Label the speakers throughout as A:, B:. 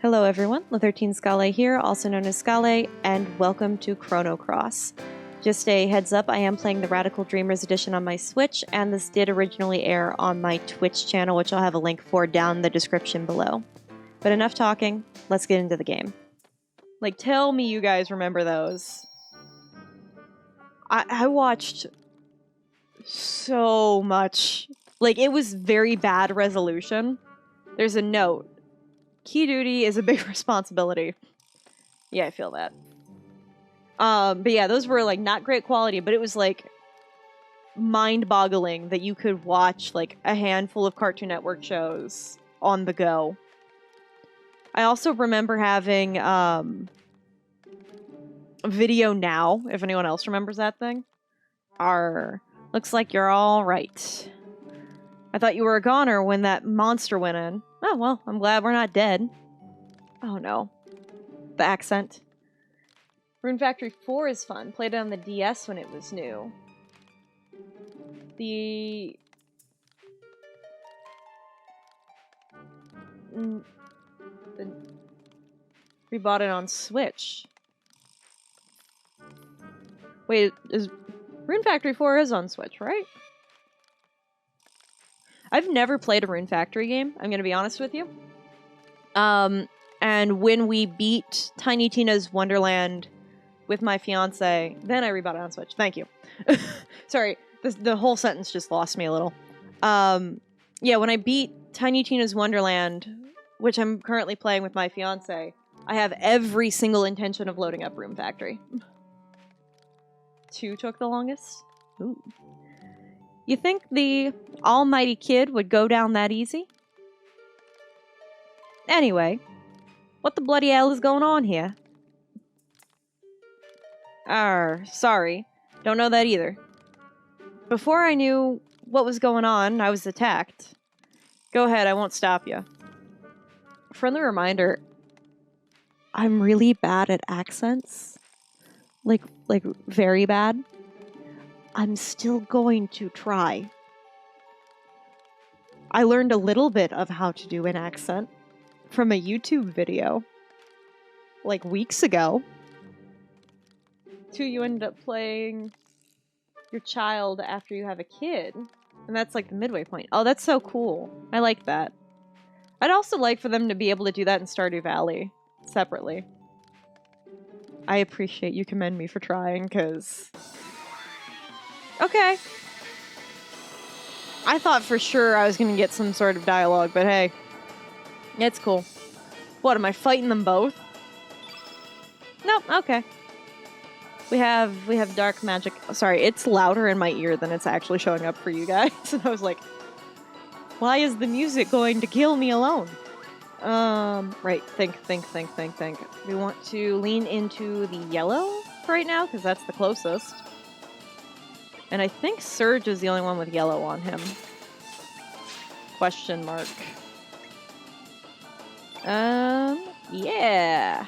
A: Hello everyone, La13 Scale here, also known as Scale, and welcome to Chrono Cross. Just a heads up, I am playing the Radical Dreamers edition on my Switch, and this did originally air on my Twitch channel, which I'll have a link for down in the description below. But enough talking, let's get into the game. Like, tell me you guys remember those. I watched so much. Like, it was very bad resolution. There's a note. Key duty is a big responsibility. Yeah, I feel that. But yeah, those were like not great quality, but it was like mind-boggling that you could watch like a handful of Cartoon Network shows on the go. I also remember having Video Now, if anyone else remembers that thing. Looks like you're all right. I thought you were a goner when that monster went in. Oh, well, I'm glad we're not dead. Oh, no. The accent. Rune Factory 4 is fun. Played it on the DS when it was new. We bought it on Switch. Wait, Rune Factory 4 is on Switch, right? I've never played a Rune Factory game, I'm gonna be honest with you. And when we beat Tiny Tina's Wonderland with my fiance, then I rebought it on Switch. Thank you. Sorry, the whole sentence just lost me a little. Yeah, when I beat Tiny Tina's Wonderland, which I'm currently playing with my fiance, I have every single intention of loading up Rune Factory. 2 took the longest. Ooh. You think the almighty kid would go down that easy? Anyway, what the bloody hell is going on here? Sorry. Don't know that either. Before I knew what was going on, I was attacked. Go ahead, I won't stop you. Friendly reminder, I'm really bad at accents. Like very bad. I'm still going to try. I learned a little bit of how to do an accent from a YouTube video, like weeks ago. 2, you end up playing your child after you have a kid, and that's like the midway point. Oh, that's so cool. I like that. I'd also like for them to be able to do that in Stardew Valley, separately. I appreciate you commend me for trying, because... Okay. I thought for sure I was going to get some sort of dialogue, but hey. It's cool. What, am I fighting them both? Nope, okay. We have dark magic. Sorry, it's louder in my ear than it's actually showing up for you guys. And I was like, why is the music going to kill me alone? Right, think. We want to lean into the yellow right now, because that's the closest. And I think Surge is the only one with yellow on him. Question mark. Yeah.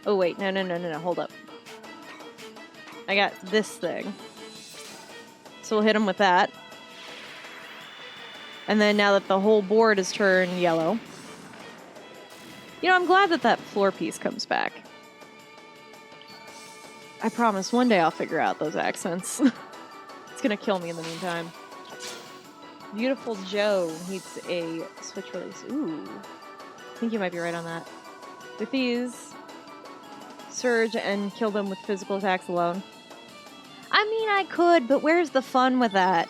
A: Oh, wait. No. Hold up. I got this thing. So we'll hit him with that. And then now that the whole board is turned yellow. You know, I'm glad that that floor piece comes back. I promise one day I'll figure out those accents. It's gonna kill me in the meantime. Beautiful Joe needs a Switch release. Ooh. I think you might be right on that. With these, Surge and kill them with physical attacks alone. I mean, I could, but where's the fun with that?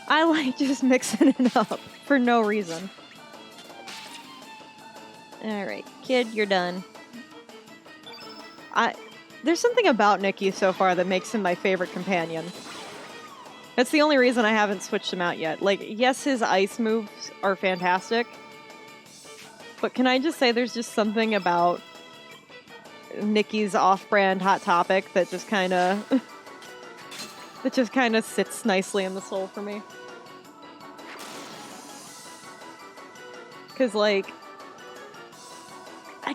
A: I like just mixing it up for no reason. Alright, kid, you're done. There's something about Nikki so far that makes him my favorite companion. That's the only reason I haven't switched him out yet. Like, yes, his ice moves are fantastic. But can I just say there's just something about Nikki's off-brand Hot Topic that just kind of... that just kind of sits nicely in the soul for me. Because, like...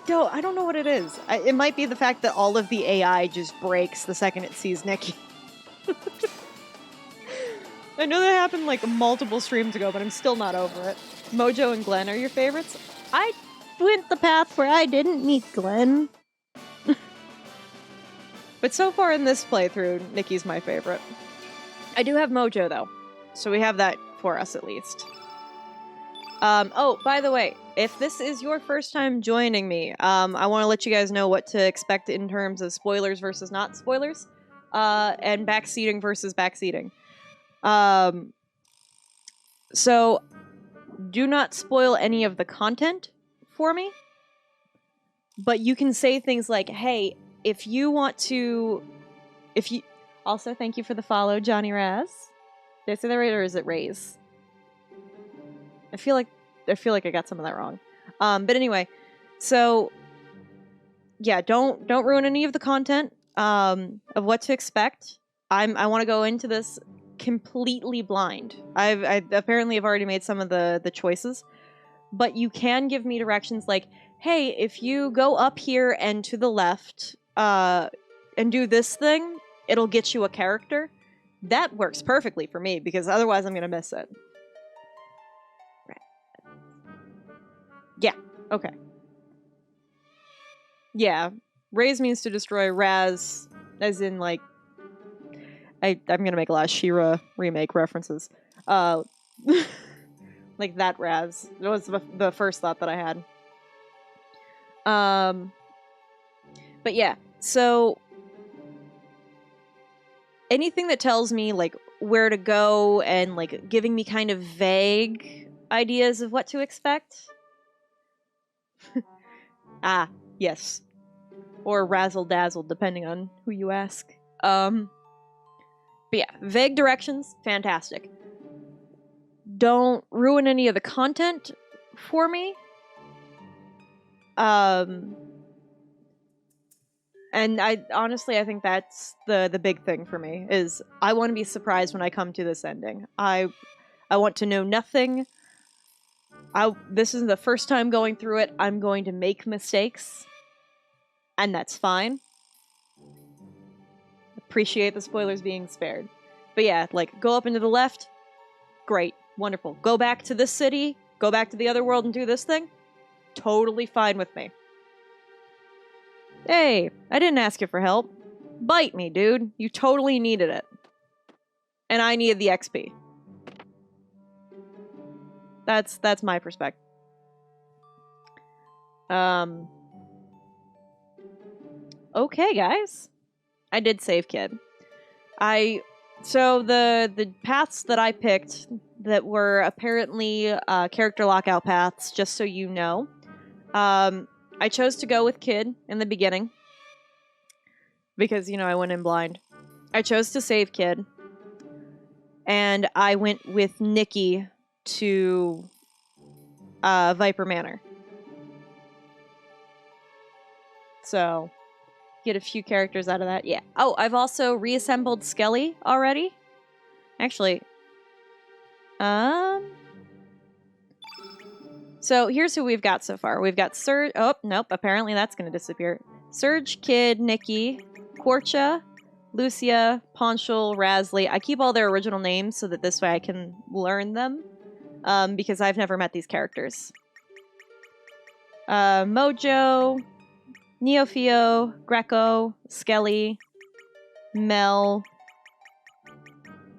A: I don't know what it is. It might be the fact that all of the AI just breaks the second it sees Nikki. I know that happened like multiple streams ago, but I'm still not over it. Mojo and Glenn are your favorites? I went the path where I didn't meet Glenn. But so far in this playthrough, Nikki's my favorite. I do have Mojo, though. So we have that for us, at least. Oh, by the way, if this is your first time joining me, I want to let you guys know what to expect in terms of spoilers versus not spoilers, and backseating versus backseating. So, do not spoil any of the content for me, but you can say things like, hey, if you want to... Also, thank you for the follow, Johnny Raz. Did I say that right, or is it Raze? I feel like I got some of that wrong. But anyway, so yeah, don't ruin any of the content of what to expect. I want to go into this completely blind. I apparently have already made some of the choices, but you can give me directions like, hey, if you go up here and to the left, and do this thing, it'll get you a character. That works perfectly for me because otherwise I'm gonna miss it. Yeah, okay. Yeah, Raze means to destroy. Raz, as in, like... I'm gonna make a lot of She-Ra remake references. Like that Raz. That was the first thought that I had. But yeah, so... anything that tells me, like, where to go and, like, giving me kind of vague ideas of what to expect... Ah, yes. Or razzle-dazzle, depending on who you ask. But yeah, vague directions, fantastic. Don't ruin any of the content for me. And I think that's the big thing for me, is I want to be surprised when I come to this ending. I want to know nothing. This is the first time going through it. I'm going to make mistakes. And that's fine. Appreciate the spoilers being spared. But yeah, like, go up into the left. Great. Wonderful. Go back to this city. Go back to the other world and do this thing. Totally fine with me. Hey, I didn't ask you for help. Bite me, dude. You totally needed it. And I needed the XP. That's my perspective. Okay, guys. I did save kid. So the paths that I picked that were apparently character lockout paths, just so you know, I chose to go with Kid in the beginning because, you know, I went in blind. I chose to save Kid, and I went with Nikki to Viper Manor. So, get a few characters out of that. Yeah. Oh, I've also reassembled Skelly already. Actually, so here's who we've got so far. We've got Surge. Oh, nope. Apparently that's going to disappear. Surge, Kid, Nikki, Quarcha, Lucia, Ponchal, Razly. I keep all their original names so that this way I can learn them. Because I've never met these characters. Mojo, Neofio, Greco, Skelly, Mel,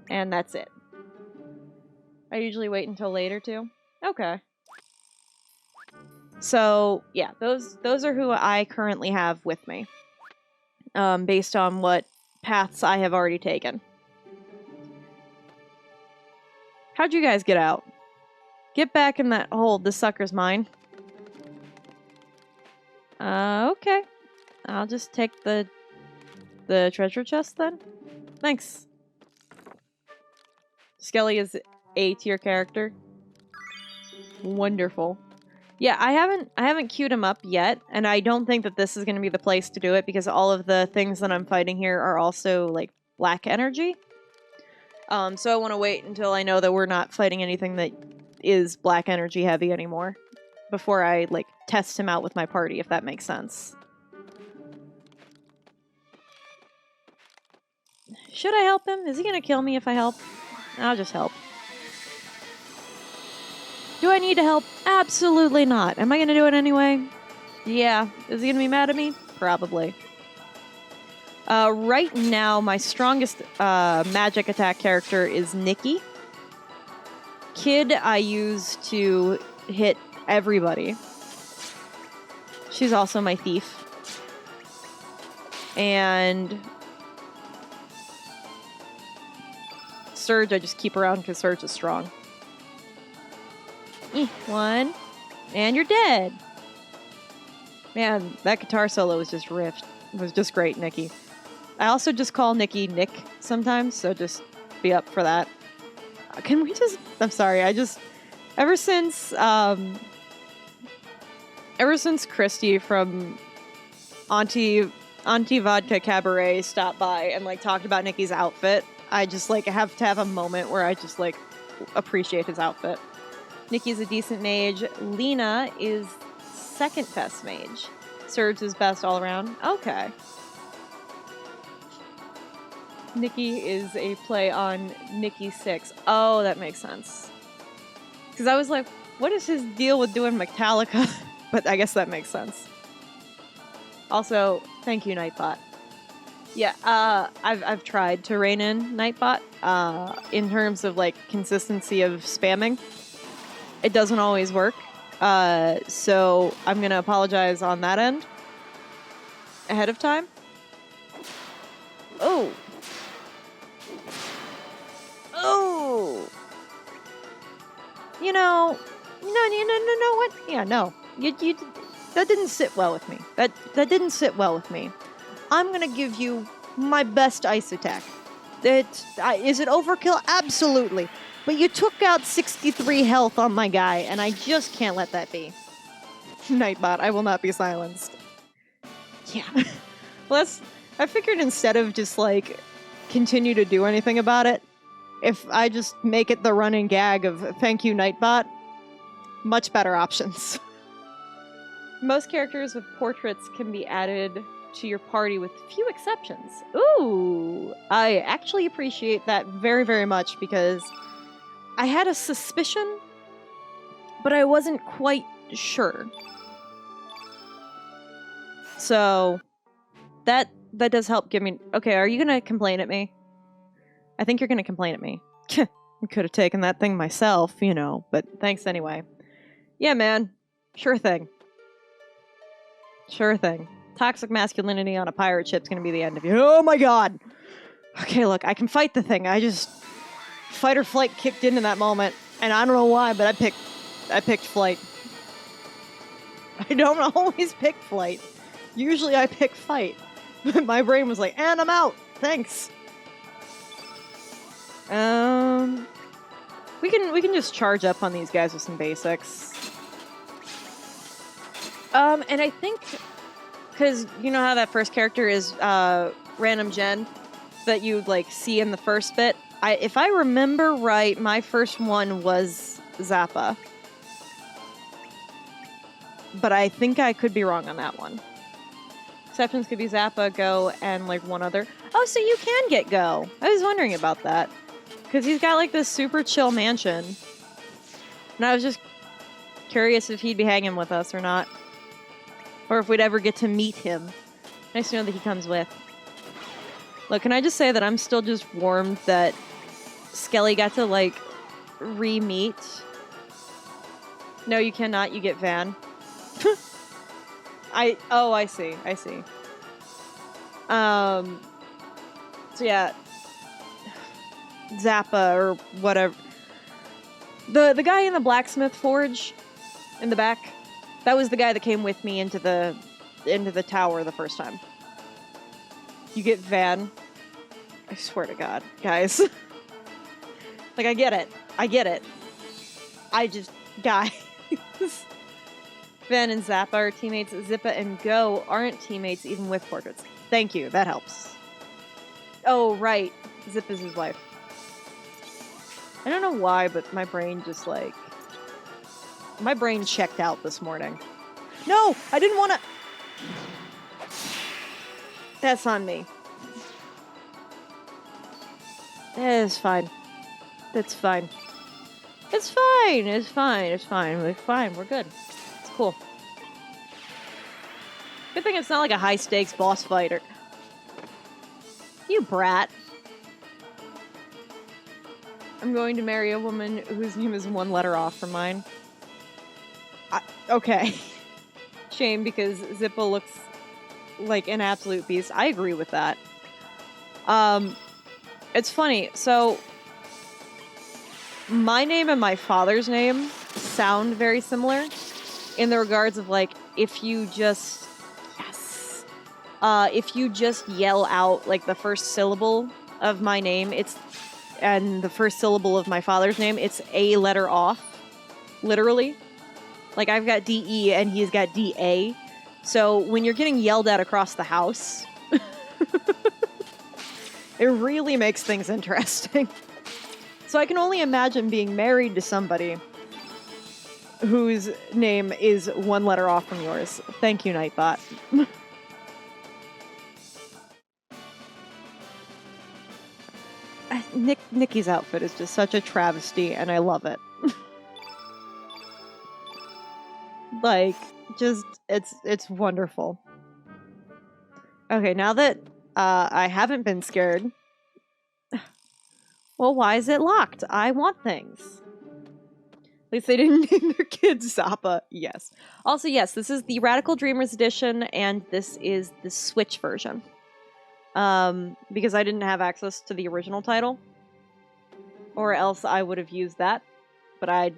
A: and that's it. I usually wait until later too. Okay. So yeah, those are who I currently have with me. Based on what paths I have already taken. How'd you guys get out? Get back in that hole. This sucker's mine. Okay. I'll just take the treasure chest then. Thanks. Skelly is A tier character. Wonderful. Yeah, I haven't queued him up yet, and I don't think that this is going to be the place to do it because all of the things that I'm fighting here are also like black energy. So I want to wait until I know that we're not fighting anything that is black energy heavy anymore before I like test him out with my party, if that makes sense. Should I help him? Is he gonna kill me if I help? I'll just help. Do I need to help? Absolutely not. Am I going to do it anyway? Yeah. Is he going to be mad at me? Probably. Right now, my strongest magic attack character is Nikki. Kid I use to hit everybody. She's also my thief. And Surge, I just keep around because Surge is strong. One. And you're dead. Man, that guitar solo was just riffed. It was just great, Nikki. I also just call Nikki Nick sometimes, so just be up for that. Can we just... I'm sorry, I just... Ever since Christy from Auntie Vodka Cabaret stopped by and, like, talked about Nikki's outfit, I just, like, have to have a moment where I just, like, appreciate his outfit. Nikki's a decent mage. Lena is second best mage. Surge is best all around. Okay. Nikki is a play on Nikki 6. Oh, that makes sense. Because I was like, what is his deal with doing Metallica? But I guess that makes sense. Also, thank you, Nightbot. Yeah, I've tried to rein in Nightbot in terms of, like, consistency of spamming. It doesn't always work. So I'm going to apologize on that end ahead of time. Oh. Oh. You know what? Yeah, no. You that didn't sit well with me. That didn't sit well with me. I'm going to give you my best ice attack. Is it overkill? Absolutely. But you took out 63 health on my guy, and I just can't let that be. Nightbot, I will not be silenced. Yeah. Well, I figured instead of just, like, continue to do anything about it, if I just make it the running gag of thank you, Nightbot, much better options. Most characters with portraits can be added to your party with few exceptions. Ooh! I actually appreciate that very, very much because I had a suspicion, but I wasn't quite sure. So, that does help give me... Okay, are you gonna complain at me? I think you're gonna complain at me. I could have taken that thing myself, you know, but thanks anyway. Yeah, man. Sure thing. Sure thing. Toxic masculinity on a pirate ship's gonna be the end of you. Oh my god! Okay, look, I can fight the thing. I just... Fight or flight kicked in that moment, and I don't know why, but I picked flight. I don't always pick flight. Usually I pick fight. My brain was like, and I'm out! Thanks! We can just charge up on these guys with some basics. And I think, because you know how that first character is random gen that you like see in the first bit. If I remember right, my first one was Zappa, but I think I could be wrong on that one. Exceptions could be Zappa, Go, and like one other. Oh, so you can get Go. I was wondering about that because he's got like this super chill mansion, and I was just curious if he'd be hanging with us or not. Or if we'd ever get to meet him. Nice to know that he comes with. Look, can I just say that I'm still just warmed that Skelly got to, like, re-meet? No, you cannot. You get Van. I see. I see. So yeah. Zappa or whatever. The guy in the blacksmith forge in the back. That was the guy that came with me into the tower the first time. You get Van. I swear to God, guys. Like, I get it. I just... Guys. Van and Zappa are teammates. Zippa and Go aren't teammates even with portraits. Thank you. That helps. Oh, right. Zip is his wife. I don't know why, but my brain just, like... My brain checked out this morning. No! I didn't want to... That's on me. That is fine. That's fine. It's fine. It's fine. It's fine. We're fine. We're good. It's cool. Good thing it's not like a high-stakes boss fighter. You brat. I'm going to marry a woman whose name is one letter off from mine. Okay. Shame, because Zippo looks like an absolute beast. I agree with that. It's funny. So, my name and my father's name sound very similar in the regards of, like, if you just... Yes. If you just yell out, like, the first syllable of my name, and the first syllable of my father's name, it's a letter off. Literally. Like, I've got D-E and he's got D-A. So, when you're getting yelled at across the house, it really makes things interesting. So I can only imagine being married to somebody whose name is one letter off from yours. Thank you, Nightbot. Nikki's outfit is just such a travesty, and I love it. Like, just, it's wonderful. Okay, now that I haven't been scared... Well, why is it locked? I want things. At least they didn't name their kid Zappa. Yes. Also, yes, this is the Radical Dreamers edition, and this is the Switch version. Because I didn't have access to the original title. Or else I would have used that. But I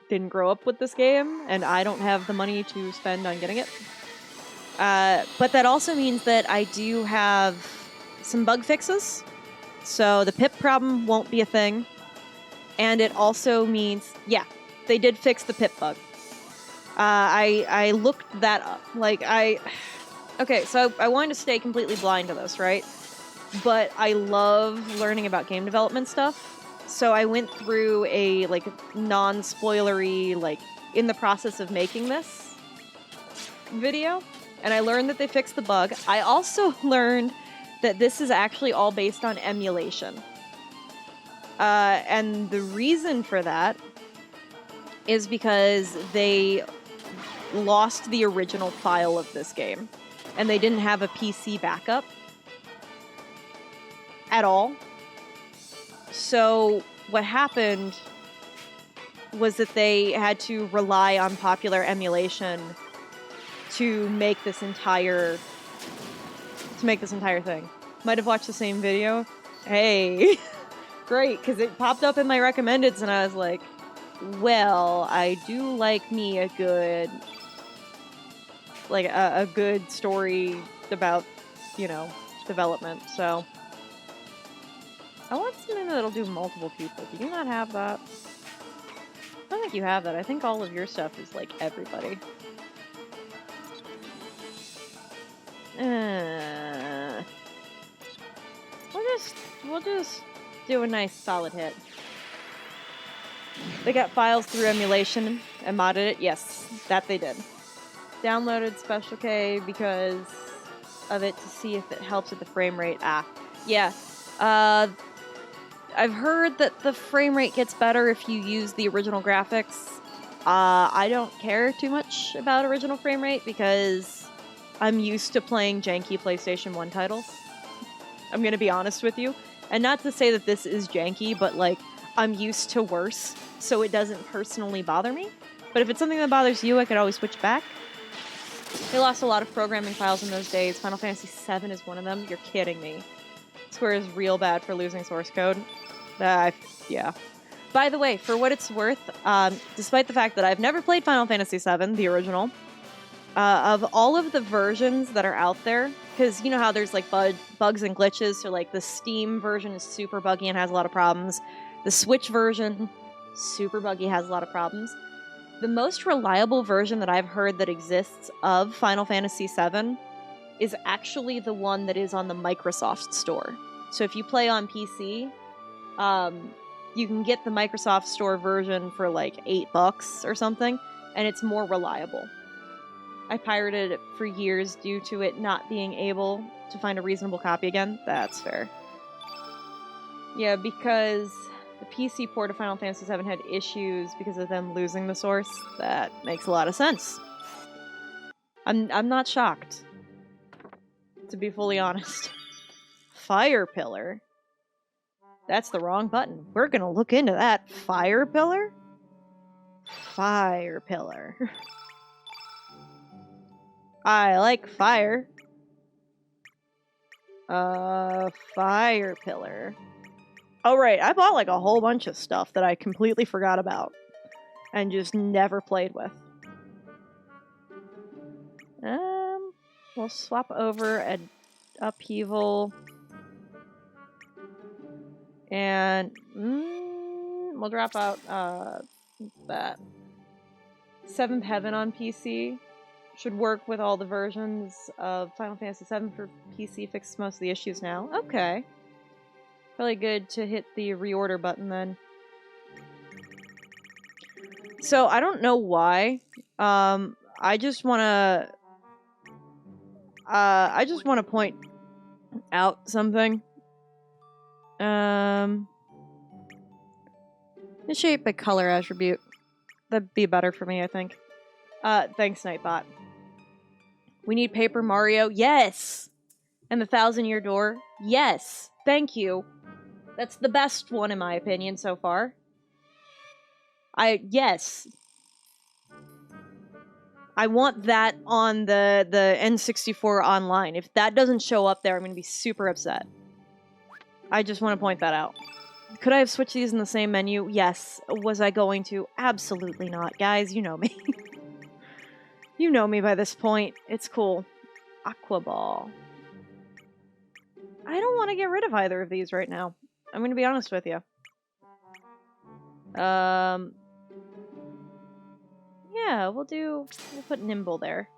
A: didn't grow up with this game, and I don't have the money to spend on getting it. But that also means that I do have some bug fixes. So the pip problem won't be a thing. And it also means, yeah, they did fix the pip bug. I looked that up. Like, okay, so I wanted to stay completely blind to this, right? But I love learning about game development stuff. So I went through a, like, non-spoilery, like, in the process of making this video. And I learned that they fixed the bug. I also learned that this is actually all based on emulation. And the reason for that is because they lost the original file of this game. And they didn't have a PC backup at all. So what happened was that they had to rely on popular emulation to make this entire thing. Might have watched the same video. Hey, great, because it popped up in my recommendeds, and I was like, well, I do like me a good, like, a good story about, you know, development, so. I want something that'll do multiple people. Do you not have that? I don't think you have that. I think all of your stuff is, like, everybody. We'll just do a nice solid hit. They got files through emulation and modded it. Yes, that they did. Downloaded Special K because of it to see if it helps with the frame rate. Yeah. I've heard that the frame rate gets better if you use the original graphics. I don't care too much about original frame rate because I'm used to playing janky PlayStation 1 titles. I'm gonna be honest with you. And not to say that this is janky, but, like, I'm used to worse, so it doesn't personally bother me. But if it's something that bothers you, I could always switch back. They lost a lot of programming files in those days. Final Fantasy VII is one of them. You're kidding me. Square is real bad for losing source code. Yeah. By the way, for what it's worth, despite the fact that I've never played Final Fantasy VII, the original, of all of the versions that are out there, because you know how there's, like, bugs and glitches, so, like, the Steam version is super buggy and has a lot of problems. The Switch version, super buggy, has a lot of problems. The most reliable version that I've heard that exists of Final Fantasy VII is actually the one that is on the Microsoft Store. So if you play on PC, you can get the Microsoft Store version for, like, $8 or something, and it's more reliable. I pirated it for years due to it not being able to find a reasonable copy again. That's fair. Yeah, because the PC port of Final Fantasy VII had issues because of them losing the source. That makes a lot of sense. I'm not shocked, to be fully honest. Fire pillar? That's the wrong button. We're gonna look into that. Fire pillar? Fire pillar. I like fire. Fire pillar. Oh, right. I bought like a whole bunch of stuff that I completely forgot about and just never played with. We'll swap over an upheaval. And we'll drop out that. Seventh Heaven on PC. Should work with all the versions of Final Fantasy VII for PC. Fixes most of the issues now. Okay. Really good to hit the reorder button then. So I don't know why. I just wanna point out something. Initiate by color attribute. That'd be better for me, I think. Thanks, Nightbot. We need Paper Mario. Yes! And the 1,000-Year Door. Yes! Thank you. That's the best one, in my opinion, so far. Yes. I want that on the N64 online. If that doesn't show up there, I'm gonna be super upset. I just want to point that out. Could I have switched these in the same menu? Yes. Was I going to? Absolutely not. Guys, you know me. You know me by this point. It's cool. Aqua Ball. I don't want to get rid of either of these right now. I'm going to be honest with you. Yeah, we'll put Nimble there.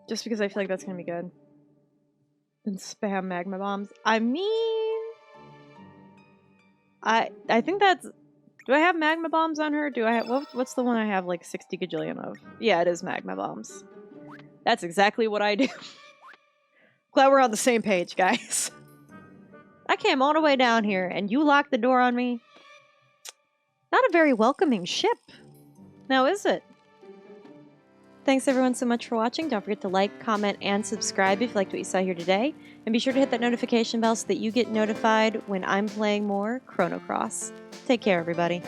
A: Just because I feel like that's going to be good. And spam magma bombs. I mean... I think that's... Do I have magma bombs on her? Do I have... What's the one I have like 60 gajillion of? Yeah, it is magma bombs. That's exactly what I do. Glad we're on the same page, guys. I came all the way down here, and you locked the door on me? Not a very welcoming ship. Now, is it? Thanks everyone so much for watching. Don't forget to like, comment, and subscribe if you liked what you saw here today. And be sure to hit that notification bell so that you get notified when I'm playing more Chrono Cross. Take care, everybody.